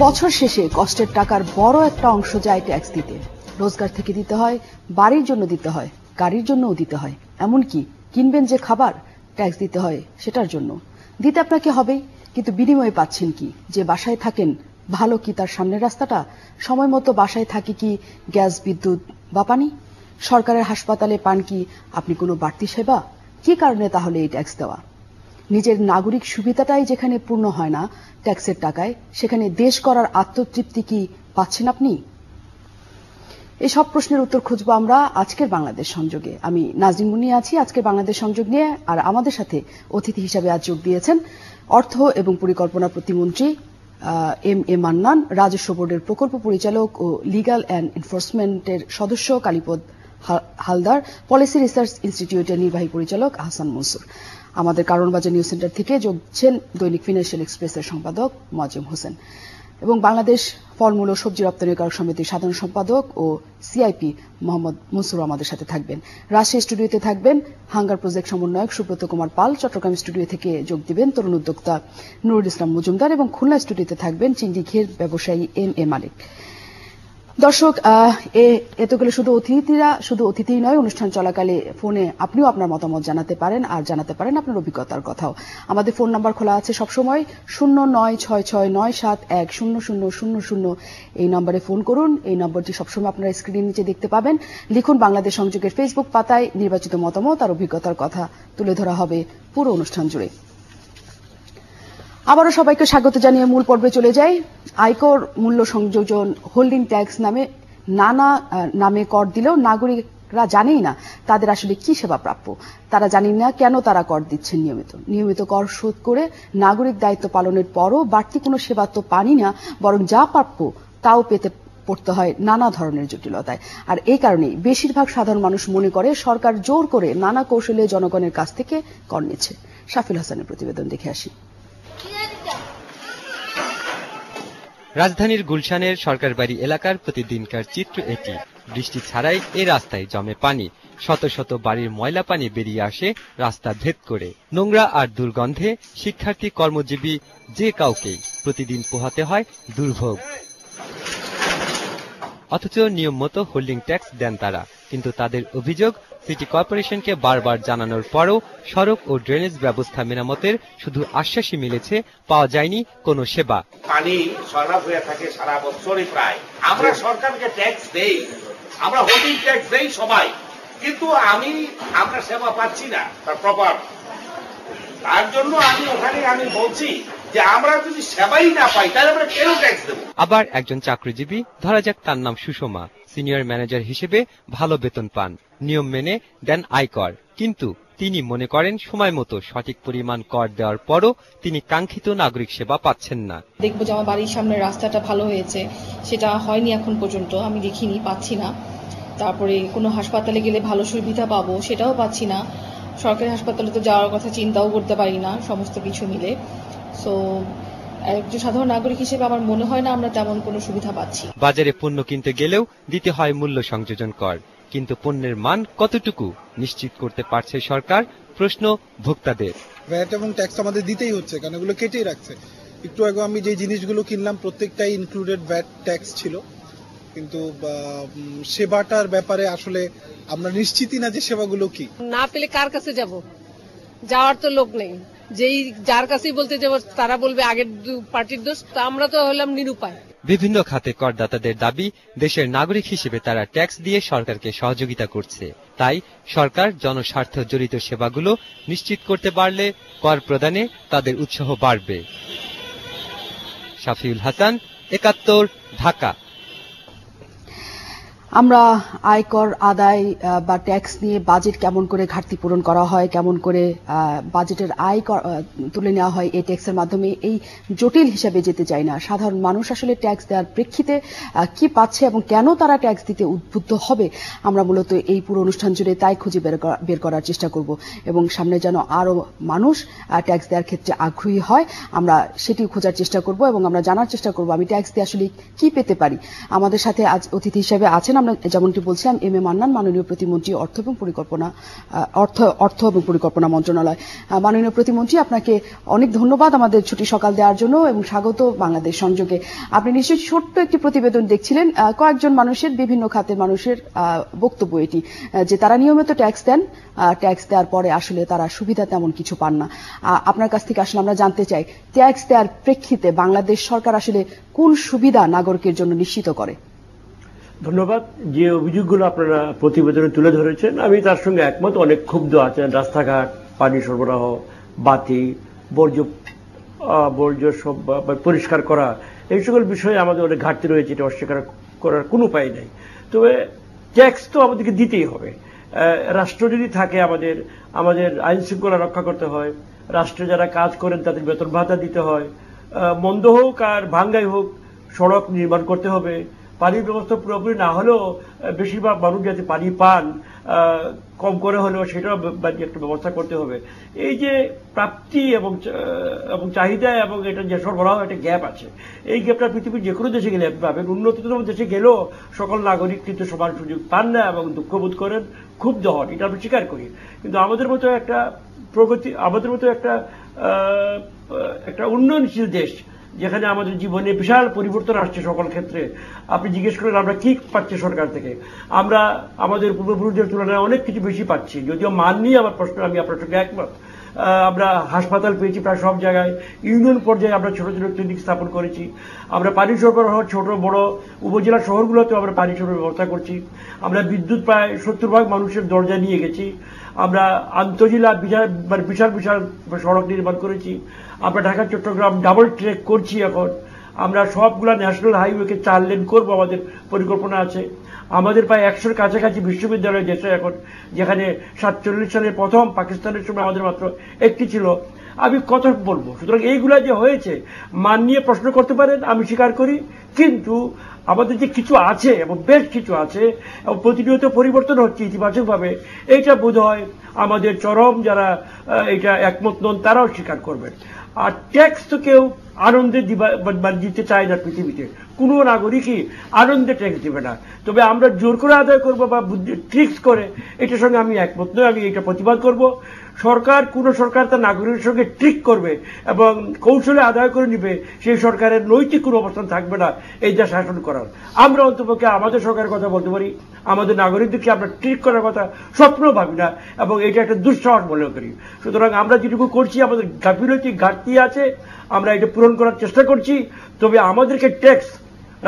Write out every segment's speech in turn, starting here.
বছর শেষে কষ্টের টাকার বড় একটা অংশ যায় ট্যাক্স দিতে। রোজগার থেকে দিতে হয়, বাড়ির জন্য দিতে হয়, গাড়ির জন্যও দিতে হয়, এমনকি কিনবেন যে খাবার ট্যাক্স দিতে হয় সেটার জন্য। দিতে আপনাকে হবেই, কিন্তু বিনিময়ে পাচ্ছেন কি? যে বাসায় থাকেন ভালো কি তার সামনের রাস্তাটা? সময় মতো বাসায় থাকে কি গ্যাস, বিদ্যুৎ বা পানি? সরকারের হাসপাতালে পান কি আপনি কোনো বাড়তি সেবা? কি কারণে তাহলে এই ট্যাক্স দেওয়া? নিজের নাগরিক সুবিধাটাই যেখানে পূর্ণ হয় না ট্যাক্সের টাকায়, সেখানে দেশ করার আত্মতৃপ্তি কি পাচ্ছেন আপনি? এসব প্রশ্নের উত্তর খুঁজবো আমরা আজকের বাংলাদেশ সংযোগে। আমি নাজরিন মুন্নি আছি আজকের বাংলাদেশ সংযোগ নিয়ে, আর আমাদের সাথে অতিথি হিসাবে আজ যোগ দিয়েছেন অর্থ এবং পরিকল্পনা প্রতিমন্ত্রী এম এ মান্নান, রাজস্ব বোর্ডের প্রকল্প পরিচালক ও লিগ্যাল অ্যান্ড এনফোর্সমেন্টের সদস্য কালীপদ হালদার, পলিসি রিসার্চ ইনস্টিটিউটের নির্বাহী পরিচালক আহসান মনসুর। আমাদের কারণবাজার নিউজ সেন্টার থেকে যোগছেন দৈনিক ফিনান্সিয়াল এক্সপ্রেসের সম্পাদক মোয়াজ্জেম হোসেন এবং বাংলাদেশ ফলমূল ও সবজি রপ্তানিকারক সমিতির সাধারণ সম্পাদক ও সিআইপি মোহাম্মদ মনসুর আমাদের সাথে থাকবেন। রাজশাহী স্টুডিওতে থাকবেন হাঙ্গার প্রজেক্ট সমন্বয়ক সুব্রত কুমার পাল, চট্টগ্রাম স্টুডিও থেকে যোগ দিবেন তরুণ উদ্যোক্তা নুরুল ইসলাম মজুমদার এবং খুলনা স্টুডিওতে থাকবেন চিংড়ি ঘের ব্যবসায়ী এম এ মালিক। দর্শক, এতগুলো শুধু অতিথি নয়, অনুষ্ঠান চলাকালে ফোনে আপনিও আপনার মতামত জানাতে পারেন, আর জানাতে পারেন আপনার অভিজ্ঞতার কথাও। আমাদের ফোন নাম্বার খোলা আছে সবসময় 096697100000। এই নম্বরে ফোন করুন। এই নম্বরটি সবসময় আপনারা স্ক্রিনের নিচে দেখতে পাবেন। লিখুন বাংলাদেশ সংযোগের ফেসবুক পাতায়, নির্বাচিত মতামত আর অভিজ্ঞতার কথা তুলে ধরা হবে পুরো অনুষ্ঠান জুড়ে। আবারও সবাইকে স্বাগত জানিয়ে মূল পর্বে চলে যাই। আয়কর মূল্য সংযোজন হোল্ডিং ট্যাক্স নামে কর দিলেও নাগরিকরা জানেই না তাদের আসলে কি সেবা প্রাপ্য। তারা জানেন না কেন তারা কর দিচ্ছেন। নিয়মিত কর শোধ করে নাগরিক দায়িত্ব পালনের পরও বাড়তি কোনো সেবা তো পানি না, বরং যা প্রাপ্য তাও পেতে পড়তে হয় নানা ধরনের জটিলতায়। আর এই কারণেই বেশিরভাগ সাধারণ মানুষ মনে করে সরকার জোর করে নানা কৌশলে জনগণের কাছ থেকে কর নিচ্ছে। শাফিল হাসানের প্রতিবেদন দেখে আসি। রাজধানীর গুলশানের সরকারবাড়ি এলাকার প্রতিদিনকার চিত্র এটি। বৃষ্টি ছাড়াই এই রাস্তায় জমে পানি। শত শত বাড়ির ময়লা পানি বেরিয়ে আসে রাস্তা ভেদ করে। নোংরা আর দুর্গন্ধে শিক্ষার্থী, কর্মজীবী যে কাউকেই প্রতিদিন পোহাতে হয় দুর্ভোগ। অথচ নিয়ম মতো হোল্ডিং ট্যাক্স দেন তারা, কিন্তু তাদের অভিযোগ সিটি কর্পোরেশনকে বারবার জানানোর পরও সড়ক ও ড্রেনেজ ব্যবস্থা মেরামতের শুধু আশ্বাসই মিলেছে, পাওয়া যায়নি কোনো সেবা। পানি সরবরাহ হয়ে থাকে সারা বছরই প্রায়। আমরা সরকারকে ট্যাক্স দেই, আমরা হোল্ডিং ট্যাক্স দেই সবাই, কিন্তু আমরা সেবা পাচ্ছি না তার প্রপার। তার জন্য আমি বলছি যে আমরা যদি সেবাই না পাই তাহলে আমরা কেন ট্যাক্স দেব? আবার একজন চাকরিজীবী, ধরা যাক তার নাম সুষমা, সিনিয়র ম্যানেজার হিসেবে ভালো বেতন পান, নিয়ম মেনে দেন আয়কর, কিন্তু তিনি মনে করেন সময় মতো সঠিক পরিমাণ কর দেওয়ার পরও তিনি কাঙ্ক্ষিত নাগরিক সেবা পাচ্ছেন না। দেখবো যে আমার বাড়ির সামনে রাস্তাটা ভালো হয়েছে, সেটা হয়নি এখন পর্যন্ত, আমি দেখিনি, পাচ্ছি না। তারপরে কোনো হাসপাতালে গেলে ভালো সুবিধা পাবো, সেটাও পাচ্ছি না। সরকারি হাসপাতালে তো যাওয়ার কথা চিন্তাও করতে পারি না, সমস্ত কিছু মিলে। সো একজন সাধারণ নাগরিক হিসেবে আমার মনে হয় না আমরা তেমন কোনো সুবিধা পাচ্ছি। বাজারে পণ্য কিনতে গেলেও দিতে হয় মূল্য সংযোজন কর, কিন্তু পণ্যের মান কতটুকু নিশ্চিত করতে পারছে সরকার? প্রশ্ন ভোক্তাদের। ভ্যাট এবং ট্যাক্স আমাদের দিতেই হচ্ছে, কারণ এগুলো কেটেই রাখছে। একটু আগে আমি যে জিনিসগুলো কিনলাম প্রত্যেকটাই ইনক্লুডেড ভ্যাট ট্যাক্স ছিল, কিন্তু সেবাটার ব্যাপারে আসলে আমরা নিশ্চিতই না যে সেবাগুলো কি। না পেলে কার কাছে যাব? যাওয়ার তো লোক নেই। যার কাছেই বলতে যাব তারা বলবে আগের পার্টির দোষ। তো আমরা তো হলাম নিরুপায়। বিভিন্ন খাতে করদাতাদের দাবি, দেশের নাগরিক হিসেবে তারা ট্যাক্স দিয়ে সরকারকে সহযোগিতা করছে। তাই সরকার জনস্বার্থ জড়িত সেবাগুলো নিশ্চিত করতে পারলে কর প্রদানে তাদের উৎসাহ বাড়বে। শাফিউল হাসান, ৭১, ঢাকা। আমরা আয়কর আদায় বা ট্যাক্স নিয়ে বাজেট কেমন করে ঘাটতি পূরণ করা হয়, কেমন করে বাজেটের আয় তুলে নেওয়া হয় এই ট্যাক্সের মাধ্যমে, এই জটিল হিসাবে যেতে চাই না। সাধারণ মানুষ আসলে ট্যাক্স দেওয়ার প্রেক্ষিতে কি পাচ্ছে এবং কেন তারা ট্যাক্স দিতে উদ্বুদ্ধ হবে, আমরা মূলত এই পুরো অনুষ্ঠান জুড়ে তাই খুঁজে বের করার চেষ্টা করব এবং সামনে যেন আরো মানুষ ট্যাক্স দেওয়ার ক্ষেত্রে আগ্রহী হয় আমরা সেটি খোঁজার চেষ্টা করব এবং আমরা জানার চেষ্টা করব আমি ট্যাক্স দিয়ে আসলে কি পেতে পারি। আমাদের সাথে আজ অতিথি হিসেবে আছেন আমরা যেমনটি বলছিলাম এম এ মান্নান, মাননীয় প্রতিমন্ত্রী অর্থ এবং পরিকল্পনা মন্ত্রণালয়। মাননীয় প্রতিমন্ত্রী, আপনাকে অনেক ধন্যবাদ আমাদের ছুটি সকাল দেওয়ার জন্য এবং স্বাগত বাংলাদেশ সংযোগে। আপনি নিশ্চয়ই ছোট্ট একটি প্রতিবেদন দেখছিলেন, কয়েকজন মানুষের, বিভিন্ন খাতের মানুষের বক্তব্য এটি, যে তারা নিয়মিত ট্যাক্স দেন, ট্যাক্স দেওয়ার পরে আসলে তারা সুবিধা তেমন কিছু পান না। আপনার কাছ থেকে আসলে আমরা জানতে চাই, ট্যাক্স দেওয়ার প্রেক্ষিতে বাংলাদেশ সরকার আসলে কোন সুবিধা নাগরিকের জন্য নিশ্চিত করে? ধন্যবাদ। যে অভিযোগগুলো আপনারা প্রতিবেদনে তুলে ধরেছেন আমি তার সঙ্গে একমত। অনেক ক্ষুব্ধ আছেন। রাস্তাঘাট, পানি সরবরাহ, বাতি, বর্জ্য সব পরিষ্কার করা, এই সকল বিষয়ে আমাদের অনেক ঘাটতি রয়েছে, এটা অস্বীকার করার কোনো উপায় নেই। তবে ট্যাক্স তো আমাদেরকে দিতেই হবে। রাষ্ট্র যদি থাকে, আমাদের আইন শৃঙ্খলা রক্ষা করতে হয়, রাষ্ট্রে যারা কাজ করেন তাদের বেতন ভাতা দিতে হয়, মন্দ হোক আর ভাঙ্গাই হোক সড়ক নির্মাণ করতে হবে, পানির ব্যবস্থা পুরোপুরি না হলেও বেশিরভাগ মানুষ যাতে পানি পান, কম করে হলেও সেটাও একটা ব্যবস্থা করতে হবে। এই যে প্রাপ্তি এবং চাহিদা এবং এটা যে সরবরাহ, একটা গ্যাপ আছে। এই গ্যাপটা পৃথিবীর যে কোনো দেশে গেলে পাবেন। উন্নততম দেশে গেলেও সকল নাগরিক কিন্তু সমান সুযোগ পান না এবং দুঃখবোধ করেন, ক্ষুব্ধ হন, এটা আমরা স্বীকার করি। কিন্তু আমাদের মতো একটা একটা উন্নয়নশীল দেশ, যেখানে আমাদের জীবনে বিশাল পরিবর্তন আসছে সকল ক্ষেত্রে। আপনি জিজ্ঞেস করেন আমরা কি পাচ্ছি সরকার থেকে। আমরা আমাদের পূর্বপুরুষদের তুলনায় অনেক কিছু বেশি পাচ্ছি, যদিও মান নিয়ে আমার প্রশ্ন, আমি আপনার সঙ্গে একমত। আমরা হাসপাতাল পেয়েছি প্রায় সব জায়গায়, ইউনিয়ন পর্যায়ে আমরা ছোট ছোট ক্লিনিক স্থাপন করেছি, আমরা পানি সরবরাহ ছোট বড় উপজেলা শহরগুলোতেও আমরা পানি সরবরাহ ব্যবস্থা করছি, আমরা বিদ্যুৎ প্রায় 70% মানুষের দরজা নিয়ে গেছি, আমরা আন্তঃজেলা বিশাল বিশাল সড়ক নির্মাণ করেছি, আমরা ঢাকা চট্টগ্রাম ডাবল ট্রেক করছি। এখন আমরা সবগুলা ন্যাশনাল হাইওয়েকে 4 লেন করবো, আমাদের পরিকল্পনা আছে। আমাদের প্রায় 100-র কাছাকাছি বিশ্ববিদ্যালয় দেশে এখন, যেখানে 47 সালের প্রথম পাকিস্তানের সময় আমাদের মাত্র একটি ছিল। আমি কত বলবো। সুতরাং এইগুলা যে হয়েছে, মান নিয়ে প্রশ্ন করতে পারেন, আমি স্বীকার করি। কিন্তু আমাদের যে কিছু আছে এবং বেশ কিছু আছে এবং প্রতিনিয়ত পরিবর্তন হচ্ছে ইতিবাচকভাবে, এইটা বোধ হয় আমাদের চরম যারা এটা একমত নন তারাও স্বীকার করবেন। আর ট্যাক্স তো কেউ আনন্দে দিতে চায় না পৃথিবীতে, কোনো নাগরিকই আনন্দে ট্যাক্স দিবে না। তবে আমরা জোর করে আদায় করবো বা ট্রিক্স করে, এটার সঙ্গে আমি একমত নই, আমি এটা প্রতিবাদ করব। কোন সরকার তার নাগরিকের সঙ্গে ট্রিক করবে এবং কৌশলে আদায় করে নিবে, সেই সরকারের নৈতিক কোনো অবস্থান থাকবে না এই দেশ শাসন করার। আমরা অন্তপক্ষে আমাদের সরকারের কথা বলতে পারি, আমাদের নাগরিকদেরকে আমরা ট্রিক করার কথা স্বপ্নও ভাবি না এবং এটা একটা দুঃসাহস মনে করি। সুতরাং আমরা যেটুকু করছি, আমাদের গাফিলতি ঘাটতি আছে, আমরা এটা পূরণ করার চেষ্টা করছি। তবে আমাদেরকে ট্যাক্স,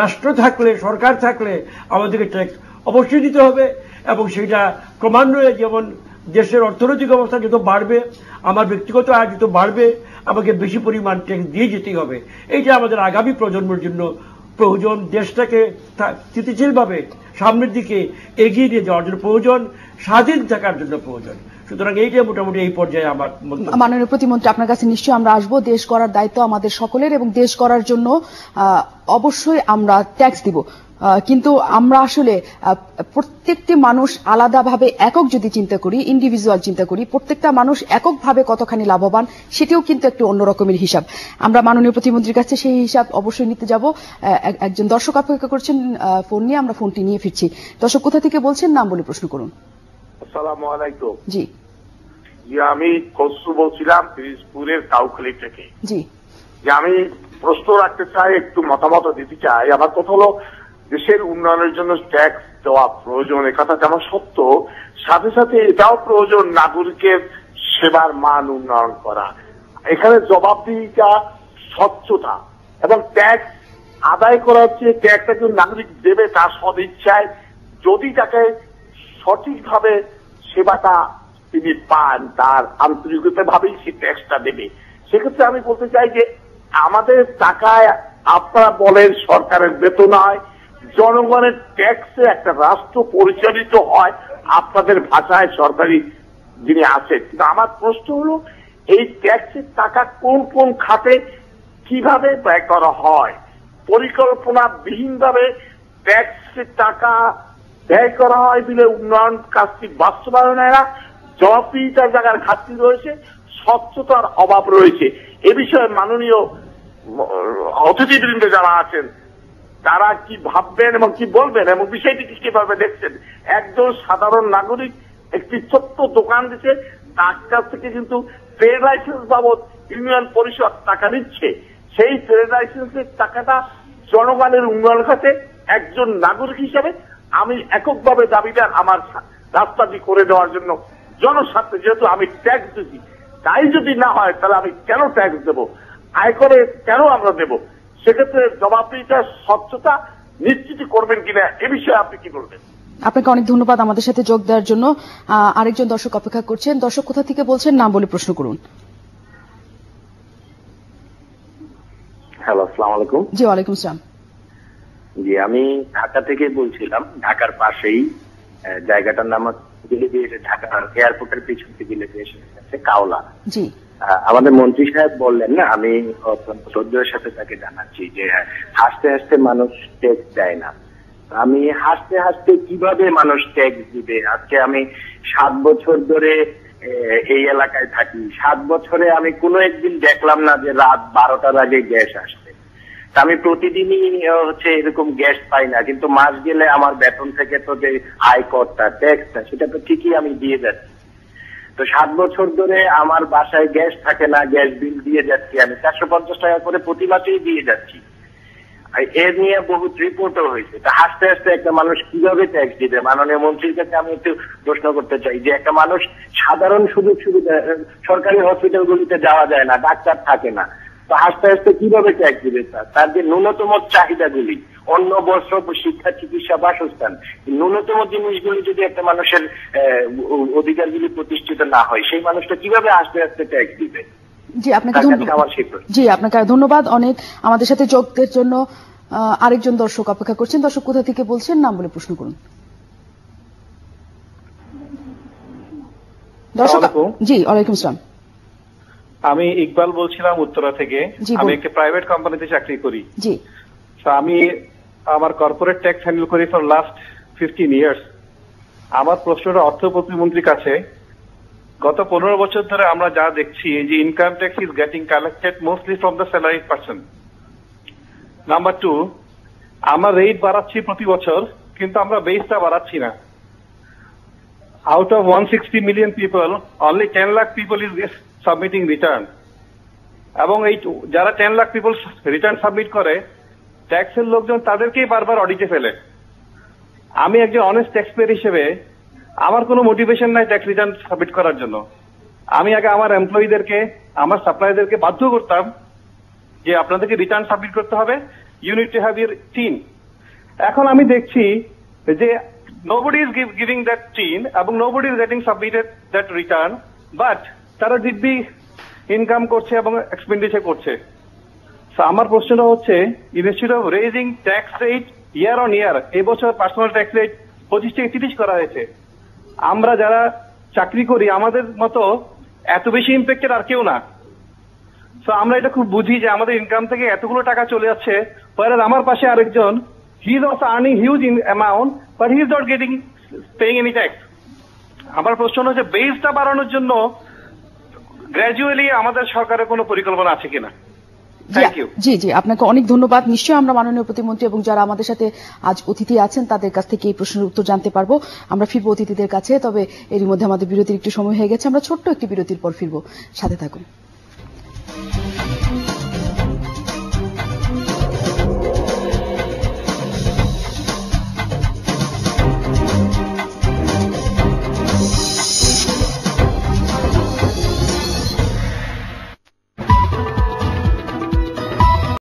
রাষ্ট্র থাকলে, সরকার থাকলে আমাদেরকে ট্যাক্স অবশ্যই দিতে হবে এবং সেটা ক্রমান্বয়ে, যেমন দেশের অর্থনৈতিক অবস্থা যত বাড়বে, আমার ব্যক্তিগত আয় যত বাড়বে, আমাকে বেশি পরিমাণ ট্যাক্স দিয়ে যেতেই হবে। এইটা আমাদের আগামী প্রজন্মের জন্য প্রয়োজন। দেশটাকে স্থিতিশীলভাবে সামনের দিকে এগিয়ে নিয়ে যাওয়ার জন্য প্রয়োজন, স্বাধীন থাকার জন্য প্রয়োজন। সুতরাং এইটাই মোটামুটি এই পর্যায়ে আমার মন্তব্য। মাননীয় প্রতিমন্ত্রী, আপনার কাছে নিশ্চয়ই আমরা আসবো। দেশ গড়ার দায়িত্ব আমাদের সকলের এবং দেশ গড়ার জন্য অবশ্যই আমরা ট্যাক্স দিব। কিন্তু আমরা আসলে প্রত্যেকটি মানুষ আলাদাভাবে একক যদি চিন্তা করি, ইন্ডিভিজুয়াল চিন্তা করি, প্রত্যেকটা মানুষ এককভাবে কতখানি লাভবান, সেটিও কিন্তু একটি অন্য রকমের হিসাব। আমরা মাননীয় প্রতিমন্ত্রীর কাছে সেই হিসাব অবশ্যই নিতে যাব। একজন দর্শক অপেক্ষা করছেন ফোন নিয়ে, আমরা ফোনটি নিয়ে ফিরছি। দর্শক কোথা থেকে বলছেন, নাম বলে প্রশ্ন করুন। আসসালামু আলাইকুম। জি, আমি খসরু বলছিলাম পিরিজপুরের কাউখালী থেকে। জি, আমি প্রশ্ন রাখতে চাই, একটু মতামত দিতে চাই। আমার কথা হলো, দেশের উন্নয়নের জন্য ট্যাক্স দেওয়া প্রয়োজন, একথা যেমন সত্য, সাথে সাথে এটাও প্রয়োজন নাগরিকের সেবার মান উন্নয়ন করা। এখানে জবাবদিহিতা, স্বচ্ছতা এবং ট্যাক্স আদায় করা হচ্ছে, ট্যাক্স একজন নাগরিক দেবে তার সদিচ্ছায়, যদি তাকে সঠিকভাবে সেবাটা তিনি পান, তার আন্তরিকতা ভাবেই সে ট্যাক্সটা দেবে। সেক্ষেত্রে আমি বলতে চাই যে আমাদের টাকায় আপনারা বলেন সরকারের বেতন হয়, জনগণের ট্যাক্সে একটা রাষ্ট্র পরিচালিত হয়, আপনাদের ভাষায় সরকারি যিনি আছেন। কিন্তু আমার প্রশ্ন হলো, এই ট্যাক্সের টাকা কোন কোন খাতে কিভাবে ব্যয় করা হয়? পরিকল্পনা বিহীনভাবে ট্যাক্সের টাকা ব্যয় করা হয় বলে উন্নয়ন কাজটি বাস্তবায়ন হয় না। জবাবদিহিতার জায়গার ঘাটতি রয়েছে, স্বচ্ছতার অভাব রয়েছে। এ বিষয়ে মাননীয় অতিথিবৃন্দ যারা আছেন তারা কি ভাববেন এবং কি বলবেন এবং বিষয়টিকে কিভাবে দেখছেন। একজন সাধারণ নাগরিক একটি ছোট্ট দোকান দিচ্ছে, তার কাছ থেকে কিন্তু ট্রেড লাইসেন্স বাবদ ইউনিয়ন পরিষদ টাকা নিচ্ছে। সেই ট্রেড লাইসেন্সের টাকাটা জনগণের উন্নয়ন খাতে একজন নাগরিক হিসেবে আমি এককভাবে দাবিদার আমার রাস্তাটি করে দেওয়ার জন্য জনস্বার্থে, যেহেতু আমি ট্যাক্স দিচ্ছি। তাই যদি না হয় তাহলে আমি কেন ট্যাক্স দেব, আয়করে কেন আমরা দেব? সেক্ষেত্রে জবাবদিহিতা স্বচ্ছতা নিশ্চিত করবেন কিনা এ বিষয়ে আপনি কি বলবেন? আপনাকে অনেক ধন্যবাদ আমাদের সাথে যোগ দেওয়ার জন্য। আরেকজন দর্শক অপেক্ষা করছেন। দর্শক কোথা থেকে বলছেন, নাম বলে প্রশ্ন করুন। হ্যালো, আসসালামু আলাইকুম। জি, ওয়ালাইকুম আসসালাম। জি, আমি ঢাকা থেকে বলছিলাম। ঢাকার পাশেই জায়গাটার নাম ঢাকা এয়ারপোর্টের পিছন থেকে এসে কাওলা। জি, আমাদের মন্ত্রী সাহেব বললেন না, আমি শ্রদ্ধার সাথে তাকে জানাচ্ছি যে হাসতে হাসতে মানুষ ট্যাক্স দেয় না। আমি হাসতে হাসতে কিভাবে মানুষ ট্যাক্স দিবে? আজকে আমি 7 বছর ধরে এই এলাকায় থাকি। 7 বছরে আমি কোনো একদিন দেখলাম না যে রাত 12টার আগে গ্যাস আসছে। আমি প্রতিদিনই এরকম গ্যাস পাই না, কিন্তু মাস গেলে আমার বেতন থেকে তো যে আয়করটা ট্যাক্সটা সেটা তো ঠিকই আমি দিয়ে যাচ্ছি। তো 7 বছর ধরে আমার বাসায় গ্যাস থাকে না, গ্যাস বিল দিয়ে যাচ্ছি আমি 450 টাকা করে প্রতি মাসেই দিয়ে যাচ্ছি। এর নিয়ে বহুত রিপোর্টও হয়েছে। তা হাসতে হাসতে একটা মানুষ কিভাবে ট্যাক্স দিবে? মাননীয় মন্ত্রীর কাছে আমি একটু প্রশ্ন করতে চাই যে একটা মানুষ সাধারণ সুযোগ সুবিধা, সরকারি হসপিটালগুলিতে যাওয়া যায় না, ডাক্তার থাকে না, তো হাসতে হাসতে কিভাবে ট্যাক্স দিবে? তার যে ন্যূনতম চাহিদাগুলি, অন্য বস্ত্র, শিক্ষা, চিকিৎসা, বাসস্থান, ন্যূনতম জিনিসগুলি যদি একটা মানুষের অধিকারগুলি প্রতিষ্ঠিত না হয়, সেই মানুষটা কিভাবে হাসতে হাসতে ট্যাক্স দিবে? জি, আপনাকে ধন্যবাদ। জি, আপনাকে ধন্যবাদ অনেক আমাদের সাথে যোগ দেওয়ার জন্য। আরেকজন দর্শক অপেক্ষা করছেন। দর্শক কোথা থেকে বলছেন, নাম বলে প্রশ্ন করুন। দর্শক, জি, ওয়ালাইকুম আসসালাম। আমি ইকবাল বলছিলাম উত্তরা থেকে। আমি একটা প্রাইভেট কোম্পানিতে চাকরি করি। জি, তো আমি আমার কর্পোরেট ট্যাক্স হ্যান্ডেল করি ফর লাস্ট 15 ইয়ার্স। আমার প্রশ্নটা অর্থ প্রতিমন্ত্রীর কাছে। গত 15 বছর ধরে আমরা যা দেখছি যে income tax is getting collected mostly from the salary person. Number 2, আমরা রেট বাড়াচ্ছি প্রতি বছর, কিন্তু আমরা বেসটা বাড়াচ্ছি না। Out of 160 million people, only 10 lakh people is submitting return. এবং এই যারা 10 লাখ পিপল রিটার্ন সাবমিট করে, ট্যাক্সের লোকজন তাদেরকেই বারবার অডিটে ফেলে। আমি একজন অনেস্ট ট্যাক্স পেয়ার হিসেবে আমার কোনো মোটিভেশন নাই ট্যাক্স রিটার্ন সাবমিট করার জন্য। আমি আগে আমার এমপ্লয়ীদেরকে, আমার সাপ্লাইদেরকে বাধ্য করতাম যে আপনাদেরকে রিটার্ন সাবমিট করতে হবে, you need to have your TIN. এখন আমি দেখছি যে nobody is giving that TIN এবং nobody is getting submitted that return, but তারা দিব্যি ইনকাম করছে এবং এক্সপেন্ডিচার করছে। আমার প্রশ্নটা হচ্ছে, institute of raising tax rate year on year, এবছর পার্সোনাল ট্যাক্স রেট 25 থেকে 30 করা হয়েছে। আমরা যারা চাকরি করি আমাদের মতো এত বেশি ইম্প্যাক্টেড আর কেউ না। তো আমরা এটা খুব বুঝি যে আমাদের ইনকাম থেকে এতগুলো টাকা চলে যাচ্ছে, পরে আমার পাশে আরেকজন, he is also earning huge amount, but he is not getting paying any tax. আমার প্রশ্ন হচ্ছে, বেসটা বাড়ানোর জন্য গ্র্যাজুয়ালি আমাদের সরকারের কোনো পরিকল্পনা আছে কিনা? জি জি, আপনাকে অনেক ধন্যবাদ। নিশ্চয়ই আমরা মাননীয় প্রতিমন্ত্রী এবং যারা আমাদের সাথে আজ অতিথি আছেন তাদের কাছ থেকে এই প্রশ্নের উত্তর জানতে পারবো। আমরা ফিরবো অতিথিদের কাছে, তবে এরই মধ্যে আমাদের বিরতির একটু সময় হয়ে গেছে। আমরা ছোট্ট একটি বিরতির পর ফিরবো, সাথে থাকুন।